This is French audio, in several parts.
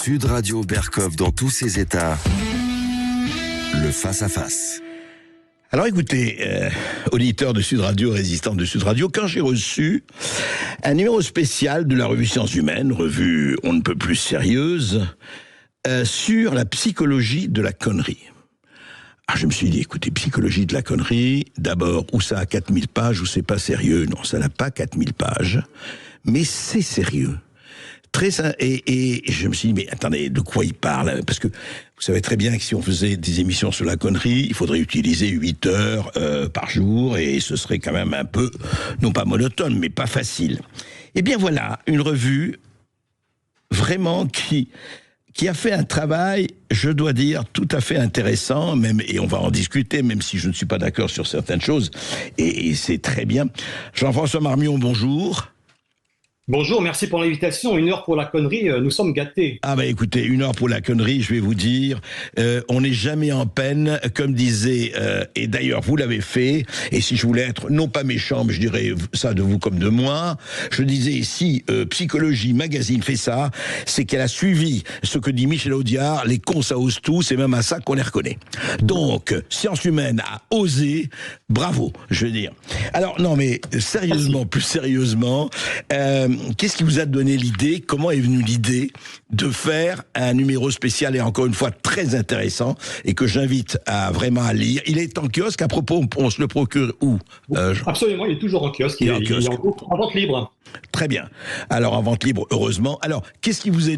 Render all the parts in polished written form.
Sud Radio Berkov dans tous ses états. Le face-à-face. Alors écoutez, auditeurs de Sud Radio, résistants de Sud Radio, quand j'ai reçu un numéro spécial de la revue Sciences Humaines, revue on ne peut plus sérieuse, sur la psychologie de la connerie. Alors je me suis dit, écoutez, psychologie de la connerie, d'abord, où ça a 4000 pages, où c'est pas sérieux. Non, ça n'a pas 4000 pages, mais c'est sérieux. Et je me suis dit, mais attendez, de quoi il parle? Parce que vous savez très bien que si on faisait des émissions sur la connerie, il faudrait utiliser 8 heures par jour, et ce serait quand même un peu, non pas monotone, mais pas facile. Eh bien voilà, une revue vraiment qui a fait un travail, je dois dire, tout à fait intéressant, même, et on va en discuter, même si je ne suis pas d'accord sur certaines choses, et c'est très bien. Jean-François Marmion, bonjour. Bonjour, merci pour l'invitation. 1 heure pour la connerie, nous sommes gâtés. Ah bah écoutez, 1 heure pour la connerie, je vais vous dire, on n'est jamais en peine, comme disait, et d'ailleurs vous l'avez fait, et si je voulais être non pas méchant, mais je dirais ça de vous comme de moi, je disais si Psychologie Magazine fait ça, c'est qu'elle a suivi ce que dit Michel Audiard, les cons ça ose tout, c'est même à ça qu'on les reconnaît. Donc, Sciences Humaines a osé, bravo, je veux dire. Alors non mais sérieusement, plus sérieusement, qu'est-ce qui vous a donné l'idée? Comment est venue l'idée de faire un numéro spécial et encore une fois très intéressant et que j'invite à vraiment à lire? Il est en kiosque. À propos, on se le procure où? Absolument, il est toujours en kiosque. Il est en vente libre. Très bien. Alors en vente libre, heureusement. Alors qu'est-ce qui vous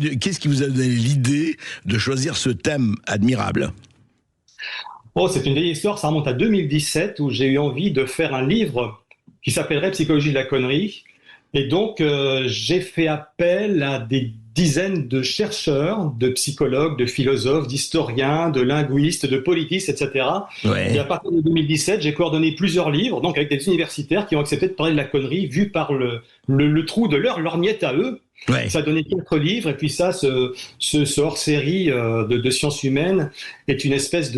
a donné l'idée de choisir ce thème admirable? Oh, c'est une vieille histoire. Ça remonte à 2017 où j'ai eu envie de faire un livre qui s'appellerait Psychologie de la connerie. Et donc, j'ai fait appel à des dizaines de chercheurs, de psychologues, de philosophes, d'historiens, de linguistes, de politistes, etc. Ouais. Et à partir de 2017, j'ai coordonné plusieurs livres, donc avec des universitaires qui ont accepté de parler de la connerie vue par le trou de leur lorgnette à eux. Ouais. Ça a donné 4 livres, et puis ça, ce hors-série de sciences humaines est une espèce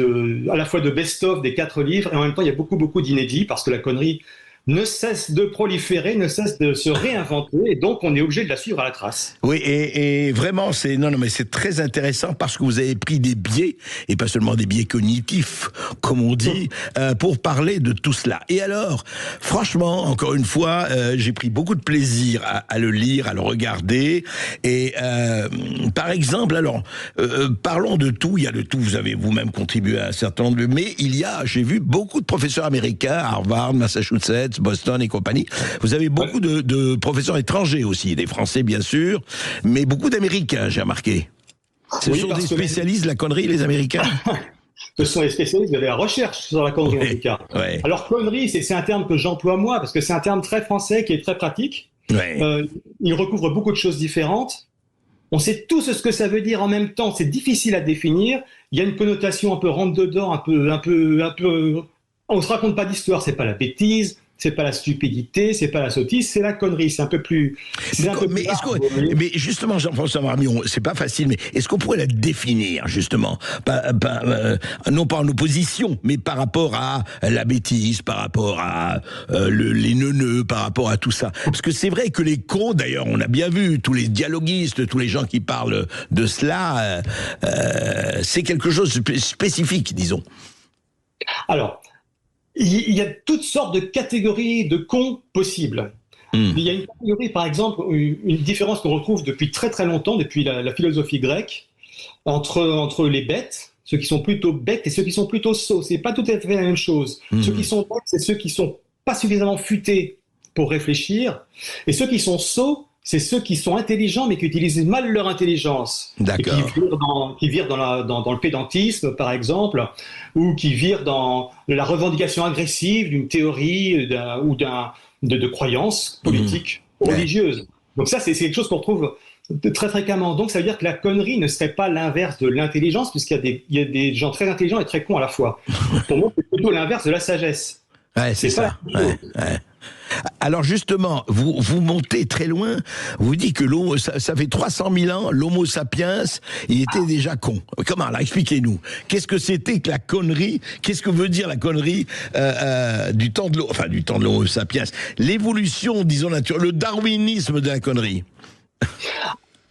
à la fois de best-of des 4 livres, et en même temps, il y a beaucoup d'inédits, parce que la connerie ne cesse de proliférer, ne cesse de se réinventer, et donc on est obligé de la suivre à la trace. Oui, et vraiment, mais c'est très intéressant parce que vous avez pris des biais, et pas seulement des biais cognitifs, comme on dit, pour parler de tout cela. Et alors, franchement, encore une fois, j'ai pris beaucoup de plaisir à le lire, à le regarder, et par exemple, alors, parlons de tout, il y a de tout, vous avez vous-même contribué à un certain nombre mais j'ai vu beaucoup de professeurs américains, Harvard, Massachusetts, Boston et compagnie. Vous avez beaucoup de professeurs étrangers aussi, des Français bien sûr, mais beaucoup d'Américains, j'ai remarqué. Ce sont des spécialistes de la connerie, les Américains. Ce sont les spécialistes de la recherche sur la connerie, en tout cas. Ouais. Alors, connerie, c'est un terme que j'emploie moi, parce que c'est un terme très français qui est très pratique. Ouais. Il recouvre beaucoup de choses différentes. On sait tous ce que ça veut dire en même temps. C'est difficile à définir. Il y a une connotation un peu rentre-dedans, un peu... On ne se raconte pas d'histoire, c'est pas la bêtise, c'est pas la stupidité, c'est pas la sottise, c'est la connerie, c'est un peu plus... Mais justement, Jean-François Marmion, c'est pas facile, mais est-ce qu'on pourrait la définir, justement, non pas en opposition, mais par rapport à la bêtise, par rapport à les neuneux, par rapport à tout ça? Parce que c'est vrai que les cons, d'ailleurs, on a bien vu, tous les dialoguistes, tous les gens qui parlent de cela, c'est quelque chose de spécifique, disons. Alors... Il y a toutes sortes de catégories de cons possibles. Il y a une catégorie, par exemple, une différence qu'on retrouve depuis très très longtemps, depuis la philosophie grecque, entre les bêtes, ceux qui sont plutôt bêtes et ceux qui sont plutôt sots. C'est pas tout à fait la même chose. Ceux qui sont bêtes, c'est ceux qui sont pas suffisamment futés pour réfléchir, et ceux qui sont sots, c'est ceux qui sont intelligents mais qui utilisent mal leur intelligence. D'accord. Qui virent dans le pédantisme, par exemple, ou qui virent dans la revendication agressive d'une théorie ou de croyances politiques, religieuses. Donc ça, c'est quelque chose qu'on retrouve très fréquemment. Donc ça veut dire que la connerie ne serait pas l'inverse de l'intelligence, puisqu'il y a des gens très intelligents et très cons à la fois. Pour moi, c'est plutôt l'inverse de la sagesse. Ouais, c'est ça. Ouais. Alors justement, vous montez très loin, vous dites que ça fait 300 000 ans, l'homo sapiens, il était déjà con. Comment? Alors expliquez-nous. Qu'est-ce que c'était que la connerie? Qu'est-ce que veut dire la connerie du temps de l'homo sapiens? L'évolution, disons, naturelle, le darwinisme de la connerie.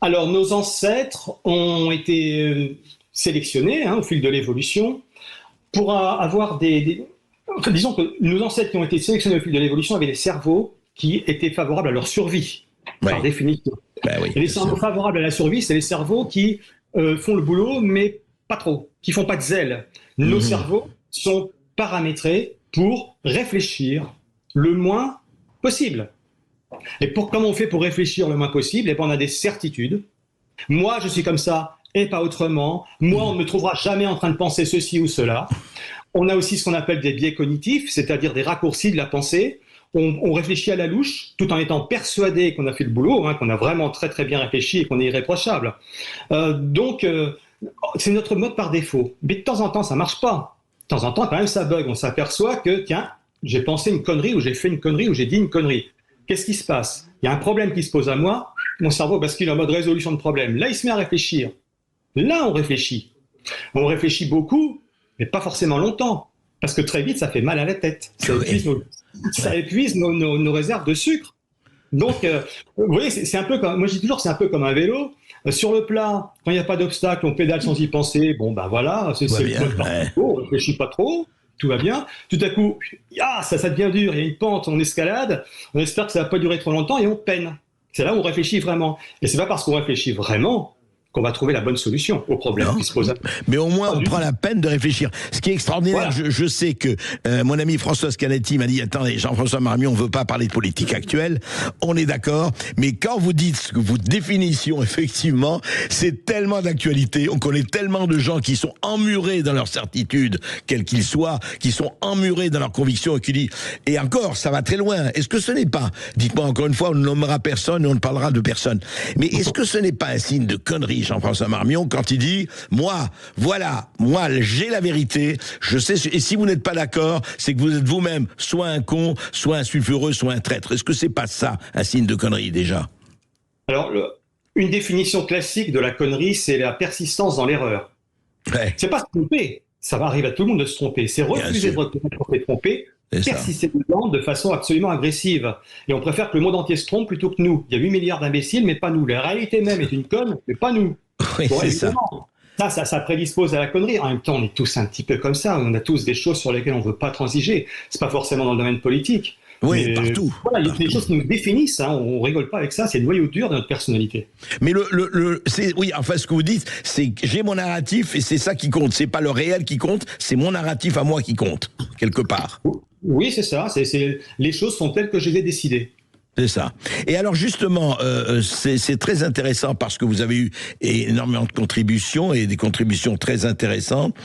Alors, nos ancêtres ont été sélectionnés au fil de l'évolution pour avoir enfin, disons que nos ancêtres qui ont été sélectionnés au fil de l'évolution avaient des cerveaux qui étaient favorables à leur survie, par définition. Oui, et les cerveaux favorables à la survie, c'est les cerveaux qui font le boulot, mais pas trop, qui font pas de zèle. Nos cerveaux sont paramétrés pour réfléchir le moins possible. Et comment on fait pour réfléchir le moins possible? Eh bien, on a des certitudes. Moi, je suis comme ça et pas autrement. Moi, on ne me trouvera jamais en train de penser ceci ou cela. On a aussi ce qu'on appelle des biais cognitifs, c'est-à-dire des raccourcis de la pensée. On réfléchit à la louche, tout en étant persuadé qu'on a fait le boulot, qu'on a vraiment très très bien réfléchi et qu'on est irréprochable. Donc, c'est notre mode par défaut. Mais de temps en temps, ça marche pas. De temps en temps, quand même, ça bug. On s'aperçoit que, tiens, j'ai pensé une connerie, ou j'ai fait une connerie, ou j'ai dit une connerie. Qu'est-ce qui se passe? Il y a un problème qui se pose à moi, mon cerveau bascule en mode résolution de problème. Là, il se met à réfléchir. Là, on réfléchit. On réfléchit beaucoup, mais pas forcément longtemps. Parce que très vite, ça fait mal à la tête. Ça épuise nos réserves de sucre. Donc, vous voyez, c'est un peu comme, moi je dis toujours, c'est un peu comme un vélo. Sur le plat, quand il n'y a pas d'obstacle, on pédale sans y penser. Bon, ben voilà, c'est on ne réfléchit pas trop. Tout va bien. Tout à coup, ça devient dur, il y a une pente, on escalade, on espère que ça ne va pas durer trop longtemps et on peine. C'est là où on réfléchit vraiment. Et c'est pas parce qu'on réfléchit vraiment qu'on va trouver la bonne solution au problème qui se pose. Mais au moins, on prend la peine de réfléchir. Ce qui est extraordinaire, je sais que mon ami Françoise Canetti m'a dit, attendez, Jean-François Marmion, on ne veut pas parler de politique actuelle, on est d'accord, mais quand vous dites ce que votre définition, effectivement, c'est tellement d'actualité, on connaît tellement de gens qui sont emmurés dans leurs certitudes, quels qu'ils soient, qui sont emmurés dans leurs convictions et qui disent, et encore, ça va très loin. Est-ce que ce n'est pas, dites-moi encore une fois, on ne nommera personne et on ne parlera de personne, mais est-ce que ce n'est pas un signe de connerie, Jean-François Marmion, quand il dit moi j'ai la vérité, je sais, et si vous n'êtes pas d'accord, c'est que vous êtes vous-même soit un con, soit un sulfureux, soit un traître. Est-ce que c'est pas ça un signe de connerie déjà? Alors, une définition classique de la connerie, c'est la persistance dans l'erreur. C'est pas se tromper, ça va arriver à tout le monde de se tromper, c'est refuser de reconnaître qu'on s'est trompé, persister dedans de façon absolument agressive. Et on préfère que le monde entier se trompe plutôt que nous. Il y a 8 milliards d'imbéciles, mais pas nous. La réalité même est une conne, mais pas nous. Oui, bon, c'est ça prédispose à la connerie. En même temps, on est tous un petit peu comme ça. On a tous des choses sur lesquelles on ne veut pas transiger. C'est pas forcément dans le domaine politique. Oui, mais partout. Voilà, il y a des choses qui nous définissent. On rigole pas avec ça. C'est le noyau dur de notre personnalité. Mais enfin, ce que vous dites, c'est que j'ai mon narratif et c'est ça qui compte. C'est pas le réel qui compte, c'est mon narratif à moi qui compte, quelque part. Oui, c'est ça. Les choses sont telles que je les ai décidées. C'est ça. Et alors justement, c'est très intéressant parce que vous avez eu énormément de contributions et des contributions très intéressantes.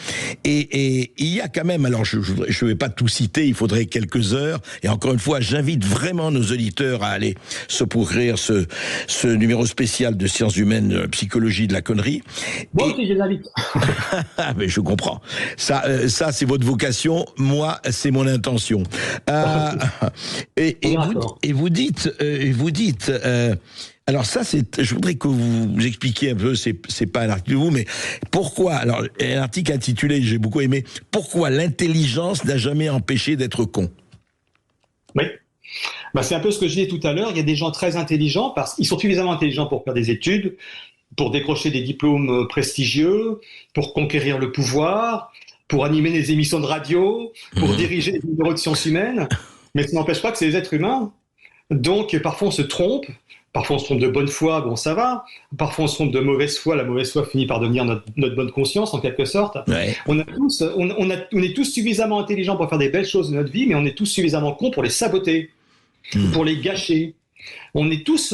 Et il y a quand même, alors je vais pas tout citer, il faudrait quelques heures. Et encore une fois, j'invite vraiment nos auditeurs à aller se procurer ce numéro spécial de Sciences humaines, psychologie de la connerie. Moi aussi, je les invite. Mais je comprends. Ça c'est votre vocation. Moi, c'est mon intention. Et vous dites. Alors ça, je voudrais que vous expliquiez un peu, c'est pas un article de vous, mais pourquoi, alors un article intitulé, j'ai beaucoup aimé, pourquoi l'intelligence n'a jamais empêché d'être con? Oui, c'est un peu ce que je disais tout à l'heure, il y a des gens très intelligents, parce qu'ils sont suffisamment intelligents pour faire des études, pour décrocher des diplômes prestigieux, pour conquérir le pouvoir, pour animer des émissions de radio, pour diriger des numéros de sciences humaines, mais ça n'empêche pas que c'est des êtres humains. Donc, parfois on se trompe de bonne foi, bon ça va, parfois on se trompe de mauvaise foi, la mauvaise foi finit par devenir notre bonne conscience en quelque sorte. Ouais. On est tous suffisamment intelligents pour faire des belles choses de notre vie, mais on est tous suffisamment cons pour les saboter, pour les gâcher. On est tous,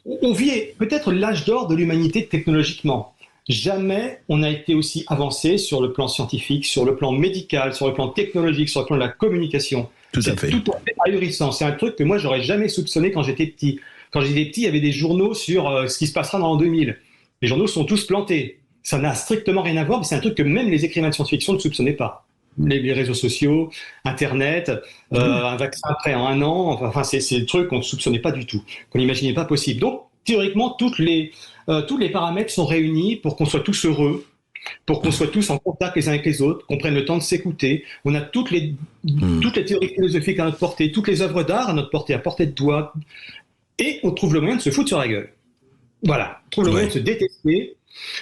on vit peut-être l'âge d'or de l'humanité technologiquement. Jamais on a été aussi avancé sur le plan scientifique, sur le plan médical, sur le plan technologique, sur le plan de la communication. Tout à fait. C'est tout à fait ahurissant. C'est un truc que moi, j'aurais jamais soupçonné quand j'étais petit. Quand j'étais petit, il y avait des journaux sur ce qui se passera dans l'an 2000. Les journaux sont tous plantés. Ça n'a strictement rien à voir, mais c'est un truc que même les écrivains de science-fiction ne soupçonnaient pas. Les réseaux sociaux, Internet, un vaccin prêt en 1 an, enfin, c'est des trucs qu'on ne soupçonnait pas du tout, qu'on n'imaginait pas possible. Donc, théoriquement, tous les paramètres sont réunis pour qu'on soit tous heureux, pour qu'on soit tous en contact les uns avec les autres, qu'on prenne le temps de s'écouter. On a toutes les théories philosophiques à notre portée, toutes les œuvres d'art à notre portée, à portée de doigt, et on trouve le moyen de se foutre sur la gueule. Voilà, trouve le moyen de se détester,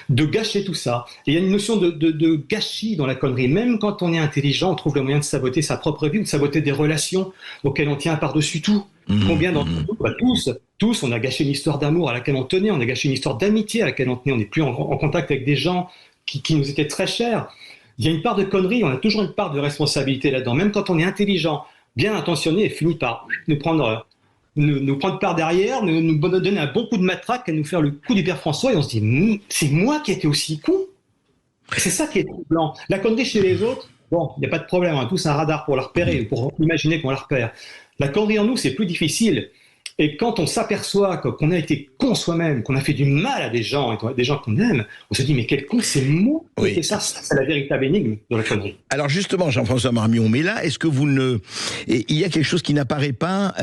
de gâcher tout ça. Et il y a une notion de gâchis dans la connerie. Même quand on est intelligent, on trouve le moyen de saboter sa propre vie ou de saboter des relations auxquelles on tient par-dessus tout. Combien d'entre nous, tous, on a gâché une histoire d'amour à laquelle on tenait, on a gâché une histoire d'amitié à laquelle on tenait, on n'est plus en contact avec des gens qui nous étaient très chers. Il y a une part de connerie, on a toujours une part de responsabilité là-dedans. Même quand on est intelligent, bien intentionné, et finit par nous prendre par derrière, nous donner un bon coup de matraque et nous faire le coup du père François, et on se dit, c'est moi qui ai été aussi con. C'est ça qui est troublant. La connerie chez les autres, bon, il n'y a pas de problème, on a tous un radar pour la repérer, pour imaginer qu'on la repère. La connerie en nous, c'est plus difficile. Et quand on s'aperçoit qu'on a été con soi-même, qu'on a fait du mal à des gens qu'on aime, on se dit, mais quel con, c'est moi qui ai fait ça. C'est la véritable énigme de la connerie. Alors justement, Jean-François Marmion, mais là, est-ce que il y a quelque chose qui n'apparaît pas,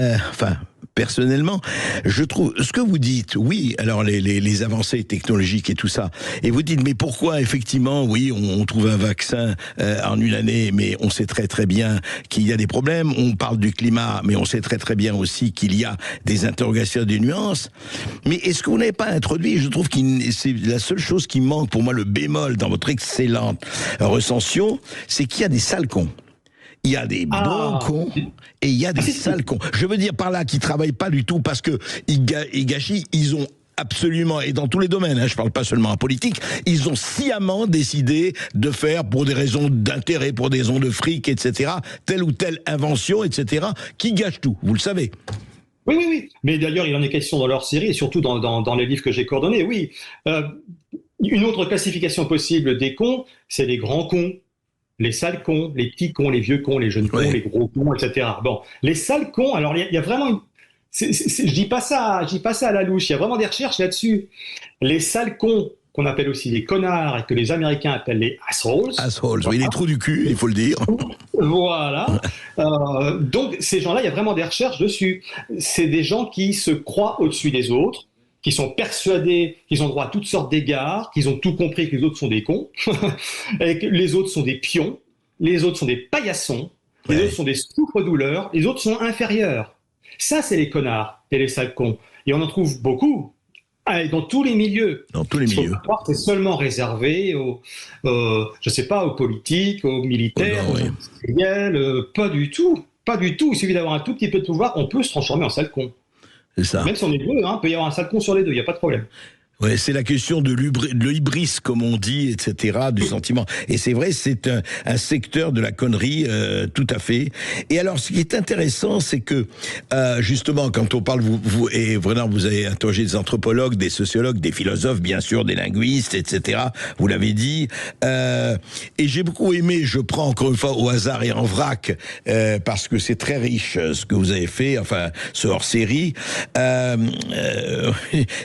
personnellement, je trouve, ce que vous dites, oui, alors les avancées technologiques et tout ça, et vous dites, mais pourquoi, effectivement, oui, on trouve un vaccin en une année, mais on sait très très bien qu'il y a des problèmes, on parle du climat, mais on sait très très bien aussi qu'il y a des interrogations, des nuances, mais est-ce que vous n'avez pas introduit, je trouve que c'est la seule chose qui manque, pour moi, le bémol dans votre excellente recension, c'est qu'il y a des sales cons. Il y a des bons cons et il y a des sales cons. Je veux dire par là qu'ils travaillent pas du tout parce que ils gâchent, ils ont absolument, et dans tous les domaines, je parle pas seulement en politique, ils ont sciemment décidé de faire, pour des raisons d'intérêt, pour des raisons de fric, etc., telle ou telle invention, etc., qui gâche tout, vous le savez. Oui. Mais d'ailleurs, il en est question dans leur série, et surtout dans les livres que j'ai coordonnés, oui. Une autre classification possible des cons, c'est les grands cons, les sales cons, les petits cons, les vieux cons, les jeunes cons, les gros cons, etc. Bon, les sales cons, alors il y a vraiment je dis pas ça à la louche, il y a vraiment des recherches là-dessus. Les sales cons, qu'on appelle aussi les connards et que les Américains appellent les assholes. Assholes, oui, les trous du cul, il faut le dire. Voilà. Donc ces gens-là, il y a vraiment des recherches dessus. C'est des gens qui se croient au-dessus des autres, qui sont persuadés qu'ils ont droit à toutes sortes d'égards, qu'ils ont tout compris, que les autres sont des cons, et que les autres sont des pions, les autres sont des paillassons, les autres sont des souffres-douleurs, les autres sont inférieurs. Ça, c'est les connards et les sales cons. Et on en trouve beaucoup, dans tous les milieux. Dans tous les milieux. C'est seulement réservé aux politiques, aux militaires, aux industriels. Pas du tout. Pas du tout. Il suffit d'avoir un tout petit peu de pouvoir, on peut se transformer en sale con. C'est ça. Même si on est deux, il peut y avoir un sale con sur les deux, il n'y a pas de problème. Ouais, c'est la question de l'hybris, comme on dit, etc., du sentiment. Et c'est vrai, c'est un secteur de la connerie, tout à fait. Et alors, ce qui est intéressant, c'est que, justement, quand on parle, vous avez interrogé des anthropologues, des sociologues, des philosophes, bien sûr, des linguistes, etc., vous l'avez dit. Et j'ai beaucoup aimé, je prends encore une fois au hasard et en vrac, parce que c'est très riche, ce que vous avez fait, enfin, ce hors-série.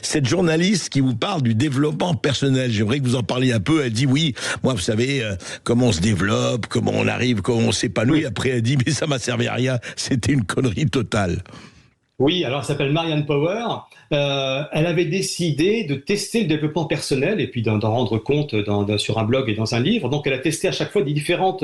Cette journaliste qui vous parle du développement personnel. J'aimerais que vous en parliez un peu. Elle dit oui, moi vous savez comment on se développe, comment on arrive, comment on s'épanouit. Après elle dit mais ça m'a servi à rien, c'était une connerie totale. Oui, alors elle s'appelle Marianne Power. Elle avait décidé de tester le développement personnel et puis d'en rendre compte sur un blog et dans un livre. Donc elle a testé à chaque fois des différentes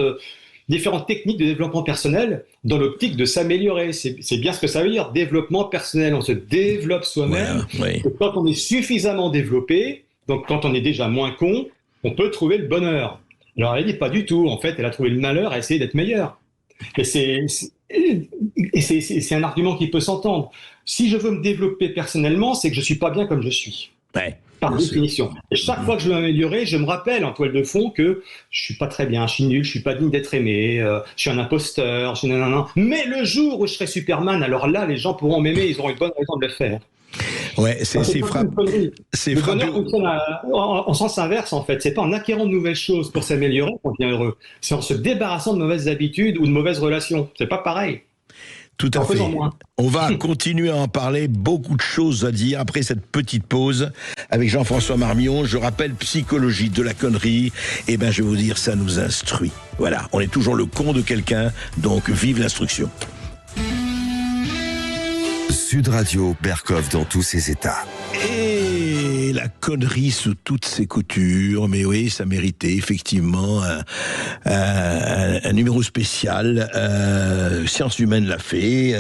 techniques de développement personnel dans l'optique de s'améliorer. C'est bien ce que ça veut dire, développement personnel. On se développe soi-même. Ouais. Quand on est suffisamment développé, donc quand on est déjà moins con, on peut trouver le bonheur. Alors elle dit pas du tout. En fait, elle a trouvé le malheur à essayer d'être meilleure. Et c'est un argument qui peut s'entendre. Si je veux me développer personnellement, c'est que je suis pas bien comme je suis. Ouais. Par définition. Et chaque fois que je veux m'améliorer, je me rappelle en toile de fond que je suis pas très bien, je suis nul, je suis pas digne d'être aimé, je suis un imposteur, je suis nanana. Mais le jour où je serai Superman, alors là, les gens pourront m'aimer, ils auront une bonne raison de le faire. Ouais, c'est frappant. Le bonheur fonctionne en sens inverse, en fait. C'est pas en acquérant de nouvelles choses pour s'améliorer qu'on devient heureux. C'est en se débarrassant de mauvaises habitudes ou de mauvaises relations. C'est pas pareil. Tout à fait. On va continuer à en parler, beaucoup de choses à dire après cette petite pause avec Jean-François Marmion. Je rappelle, psychologie de la connerie. Eh ben, je vais vous dire, ça nous instruit. Voilà, on est toujours le con de quelqu'un, donc vive l'instruction. Sud Radio, Berkov dans tous ses états. Et la connerie sous toutes ses coutures, mais oui, ça méritait effectivement un numéro spécial. Sciences humaines l'a fait.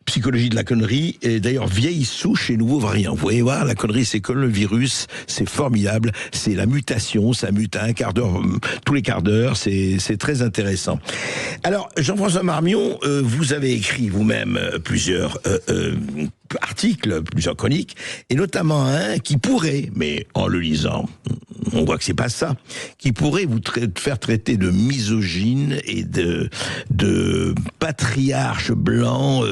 psychologie de la connerie, et d'ailleurs vieille souche et nouveau variant. Vous voyez voir, la connerie c'est comme le virus, c'est formidable, c'est la mutation, ça mute à un quart d'heure, tous les quarts d'heure, c'est très intéressant. Alors, Jean-François Marmion, vous avez écrit vous-même plusieurs articles, plusieurs chroniques, et notamment un qui pourrait, mais en le lisant, on voit que c'est pas ça, qui pourrait vous faire traiter de misogyne et de patriarche blanc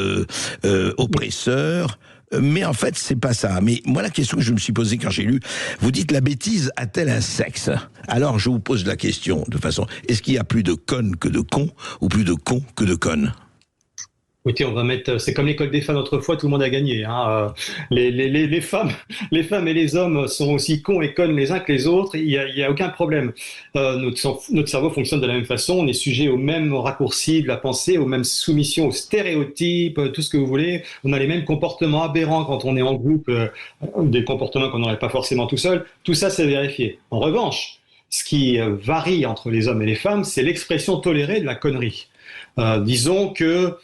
oppresseur. Mais en fait, c'est pas ça. Mais moi, la question que je me suis posée quand j'ai lu, vous dites la bêtise a-t-elle un sexe? Alors, je vous pose la question de façon, est-ce qu'il y a plus de connes que de cons, ou plus de cons que de connes? Écoutez, on va mettre, c'est comme l'école des femmes autrefois, tout le monde a gagné. Hein. Les femmes et les hommes sont aussi cons et connes les uns que les autres. Il y a aucun problème. Notre cerveau fonctionne de la même façon. On est sujet aux mêmes raccourcis de la pensée, aux mêmes soumissions, aux stéréotypes, tout ce que vous voulez. On a les mêmes comportements aberrants quand on est en groupe, des comportements qu'on n'aurait pas forcément tout seul. Tout ça, c'est vérifié. En revanche, ce qui varie entre les hommes et les femmes, c'est l'expression tolérée de la connerie. Disons que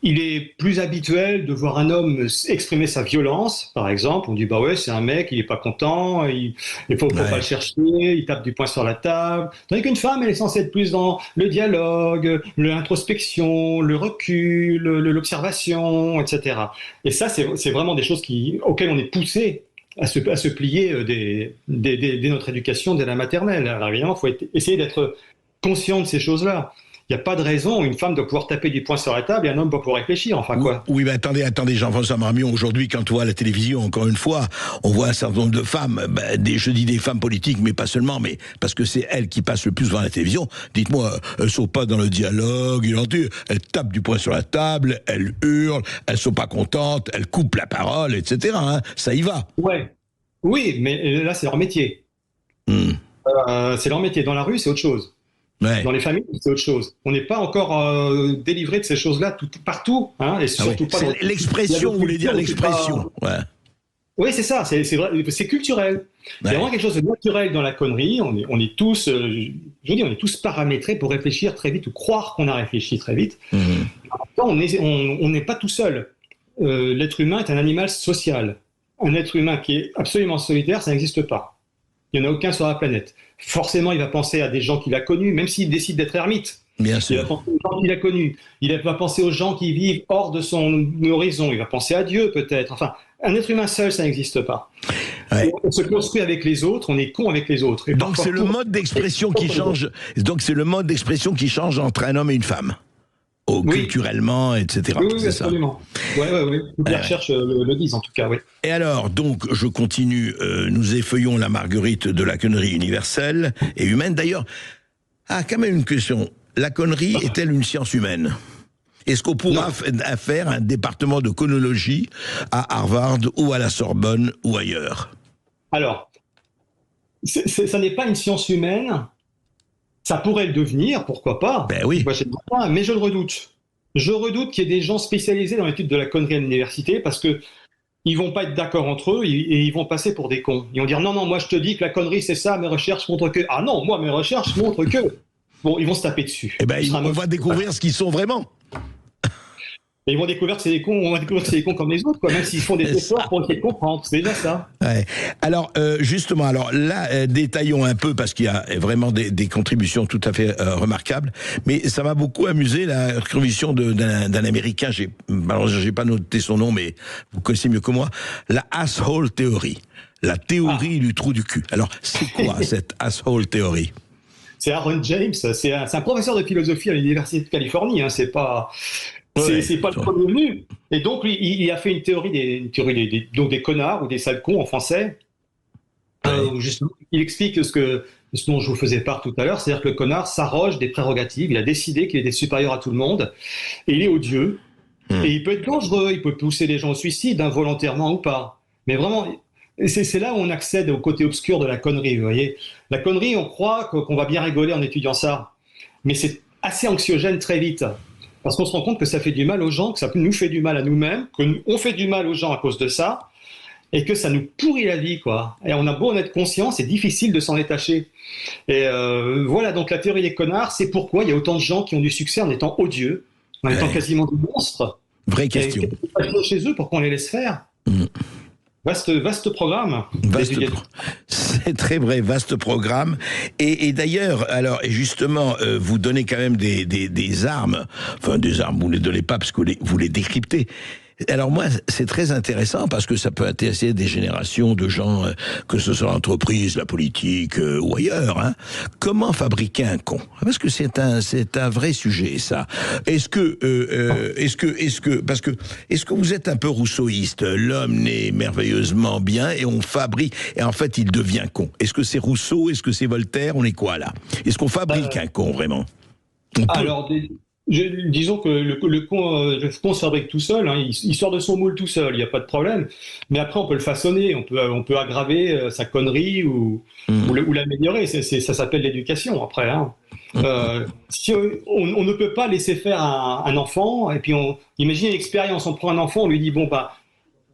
il est plus habituel de voir un homme exprimer sa violence, par exemple. On dit, bah ouais, c'est un mec, il est pas content, il faut pas le chercher, il tape du poing sur la table. Tandis qu'une femme, elle est censée être plus dans le dialogue, l'introspection, le recul, l'observation, etc. Et ça, c'est vraiment des choses auxquelles on est poussé à se plier dès notre éducation, dès la maternelle. Alors évidemment, il faut essayer d'être conscient de ces choses-là. Il n'y a pas de raison où une femme doit pouvoir taper du poing sur la table et un homme doit pouvoir réfléchir, enfin quoi. Oui, mais attendez, Jean-François Marmion, aujourd'hui, quand on voit la télévision, encore une fois, on voit un certain nombre de femmes, je dis des femmes politiques, mais pas seulement, mais parce que c'est elles qui passent le plus devant la télévision. Dites-moi, elles sont pas dans le dialogue, elles tapent du poing sur la table, elles hurlent, elles sont pas contentes, elles coupent la parole, etc. Hein, ça y va. Ouais. Oui, mais là, c'est leur métier. C'est leur métier. Dans la rue, c'est autre chose. Ouais. Dans les familles, c'est autre chose. On n'est pas encore délivré de ces choses-là partout, hein, et surtout pas. L'expression, vous voulez dire l'expression. Ouais. Oui, c'est ça. C'est vrai. C'est culturel. Ouais. Il y a vraiment quelque chose de naturel dans la connerie. On est tous, on est tous paramétrés pour réfléchir très vite ou croire qu'on a réfléchi très vite. En même temps, on n'est pas tout seul. L'être humain est un animal social. Un être humain qui est absolument solitaire, ça n'existe pas. Il n'y en a aucun sur la planète. Forcément, il va penser à des gens qu'il a connus, même s'il décide d'être ermite. Bien sûr. Il va penser aux gens qu'il a connus. Il va penser aux gens qui vivent hors de son horizon. Il va penser à Dieu, peut-être. Enfin, un être humain seul, ça n'existe pas. Ouais. On se construit avec les autres, on est con avec les autres. Et donc, c'est le mode d'expression qui change. Donc, c'est le mode d'expression qui change entre un homme et une femme. Culturellement, etc. Oui, absolument. Oui. Toutes les recherches le disent, en tout cas, oui. Et alors, donc, je continue. Nous effeuillons la marguerite de la connerie universelle et humaine. D'ailleurs, quand même une question. La connerie est-elle une science humaine? Est-ce qu'on pourra faire un département de connologie à Harvard ou à la Sorbonne ou ailleurs? Alors, ça n'est pas une science humaine. Ça pourrait le devenir, pourquoi pas. Ben oui. Mais je le redoute. Je redoute qu'il y ait des gens spécialisés dans l'étude de la connerie à l'université parce que ils vont pas être d'accord entre eux et ils vont passer pour des cons. Ils vont dire non, moi je te dis que la connerie c'est ça, mes recherches montrent que... Ah non, moi mes recherches montrent que... Bon, ils vont se taper dessus. Eh ben, on va découvrir ce qu'ils sont vraiment. Et ils vont découvrir que c'est des cons, on va découvrir que c'est des cons comme les autres, quoi, même s'ils font des efforts pour essayer de comprendre. C'est déjà ça. Ouais. Alors, justement, là, détaillons un peu, parce qu'il y a vraiment des contributions tout à fait remarquables, mais ça m'a beaucoup amusé, la contribution d'un Américain, j'ai pas noté son nom, mais vous connaissez mieux que moi, la asshole theory. La théorie du trou du cul. Alors, c'est quoi cette asshole theory? C'est Aaron James, c'est un professeur de philosophie à l'Université de Californie, hein, c'est pas le premier venu. Et donc, lui, il a fait une théorie des connards ou des sales cons en français. Justement, il explique ce dont je vous faisais part tout à l'heure, c'est-à-dire que le connard s'arroge des prérogatives, il a décidé qu'il était supérieur à tout le monde, et il est odieux. Et il peut être dangereux, il peut pousser les gens au suicide, involontairement ou pas. Mais vraiment, c'est là où on accède au côté obscur de la connerie, vous voyez. La connerie, on croit qu'on va bien rigoler en étudiant ça. Mais c'est assez anxiogène très vite. Parce qu'on se rend compte que ça fait du mal aux gens, que ça nous fait du mal à nous-mêmes, qu'on fait du mal aux gens à cause de ça, et que ça nous pourrit la vie, quoi. Et on a beau en être conscient, c'est difficile de s'en détacher. Et voilà, donc la théorie des connards, c'est pourquoi il y a autant de gens qui ont du succès en étant odieux, en étant quasiment des monstres. Vraie question. Et chez eux pour qu'on les laisse faire. Vaste programme. C'est très vrai, vaste programme. Et d'ailleurs, alors, et justement, vous donnez quand même des armes. Enfin, des armes, vous ne les donnez pas parce que vous les décryptez. Alors moi, c'est très intéressant parce que ça peut intéresser des générations de gens, que ce soit l'entreprise, la politique ou ailleurs. Hein. Comment fabriquer un con? Parce que c'est un vrai sujet, ça. Est-ce que vous êtes un peu rousseauiste? L'homme naît merveilleusement bien et on fabrique, et en fait il devient con. Est-ce que c'est Rousseau? Est-ce que c'est Voltaire? On est quoi là? Est-ce qu'on fabrique un con vraiment? Alors, disons que le con se fabrique tout seul, hein, il sort de son moule tout seul, il n'y a pas de problème. Mais après, on peut le façonner, on peut aggraver sa connerie ou l'améliorer. Ça s'appelle l'éducation après. Hein. Si on ne peut pas laisser faire un enfant, et puis imagine une expérience, on prend un enfant, on lui dit, bon, bah,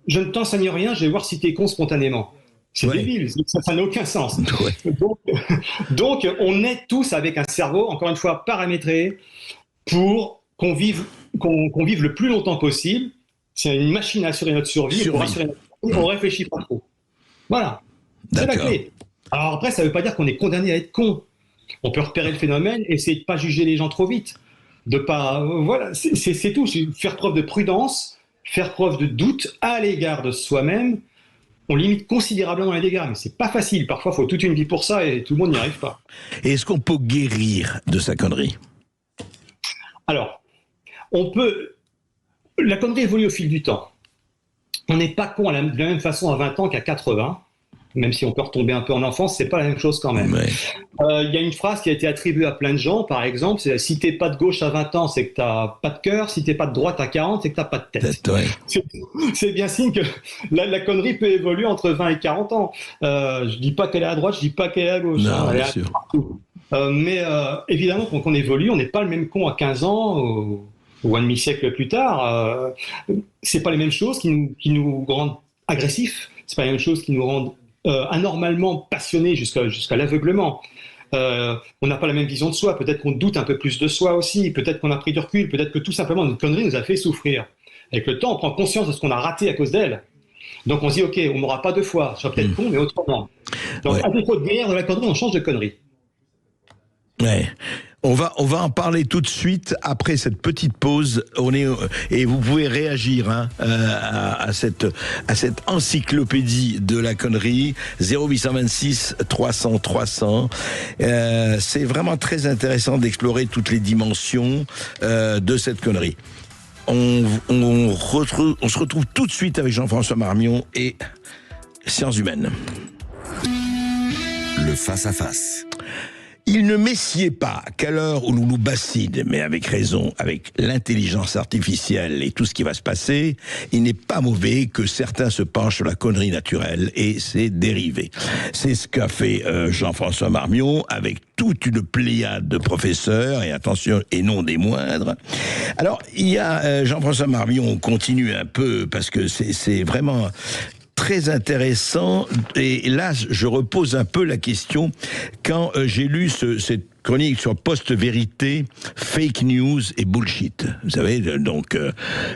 je ne t'enseigne rien, je vais voir si tu es con spontanément. C'est débile, ça n'a aucun sens. Ouais. Donc, on est tous avec un cerveau, encore une fois, paramétré, pour qu'on vive le plus longtemps possible. C'est une machine à assurer notre survie. Et pour assurer notre survie, on réfléchit pas trop. Voilà. C'est la clé. Alors après, ça ne veut pas dire qu'on est condamné à être con. On peut repérer le phénomène, essayer de ne pas juger les gens trop vite. Voilà, c'est tout. Faire preuve de prudence, faire preuve de doute à l'égard de soi-même. On limite considérablement les dégâts, mais c'est pas facile. Parfois, il faut toute une vie pour ça et tout le monde n'y arrive pas. Et est-ce qu'on peut guérir de sa connerie? Alors, la connerie évolue au fil du temps. On n'est pas con de la même façon à 20 ans qu'à 80, même si on peut retomber un peu en enfance, c'est pas la même chose quand même. Il y a une phrase qui a été attribuée à plein de gens, par exemple, c'est « si t'es pas de gauche à 20 ans, c'est que t'as pas de cœur, si t'es pas de droite à 40, c'est que t'as pas de tête. » C'est bien signe que la connerie peut évoluer entre 20 et 40 ans. Je dis pas qu'elle est à droite, je dis pas qu'elle est à gauche. Non, elle bien est sûr. Partout. Mais évidemment, quand on évolue, on n'est pas le même con à 15 ans ou un demi-siècle plus tard. C'est pas les mêmes choses qui nous rendent agressifs. C'est pas les mêmes choses qui nous rendent anormalement passionnés jusqu'à l'aveuglement. On n'a pas la même vision de soi. Peut-être qu'on doute un peu plus de soi aussi. Peut-être qu'on a pris du recul. Peut-être que tout simplement notre connerie nous a fait souffrir. Avec le temps, on prend conscience de ce qu'on a raté à cause d'elle. Donc on se dit, ok, on m'aura pas deux fois. Je serai peut-être con, mais autrement. Donc à défaut de guérir de la connerie, on change de connerie. Ouais. On va en parler tout de suite après cette petite pause. Et vous pouvez réagir à cette encyclopédie de la connerie 0826 300 300. C'est vraiment très intéressant d'explorer toutes les dimensions de cette connerie. On se retrouve tout de suite avec Jean-François Marmion et Sciences Humaines. Le face-à-face. Il ne messied pas qu'à l'heure où nous nous bassinons, mais avec raison, avec l'intelligence artificielle et tout ce qui va se passer, il n'est pas mauvais que certains se penchent sur la connerie naturelle et ses dérivés. C'est ce qu'a fait Jean-François Marmion avec toute une pléiade de professeurs, et attention, et non des moindres. Alors, il y a Jean-François Marmion, on continue un peu, parce que c'est vraiment très intéressant, et là je repose un peu la question quand j'ai lu cette chronique sur post-vérité, fake news et bullshit. Vous savez, donc,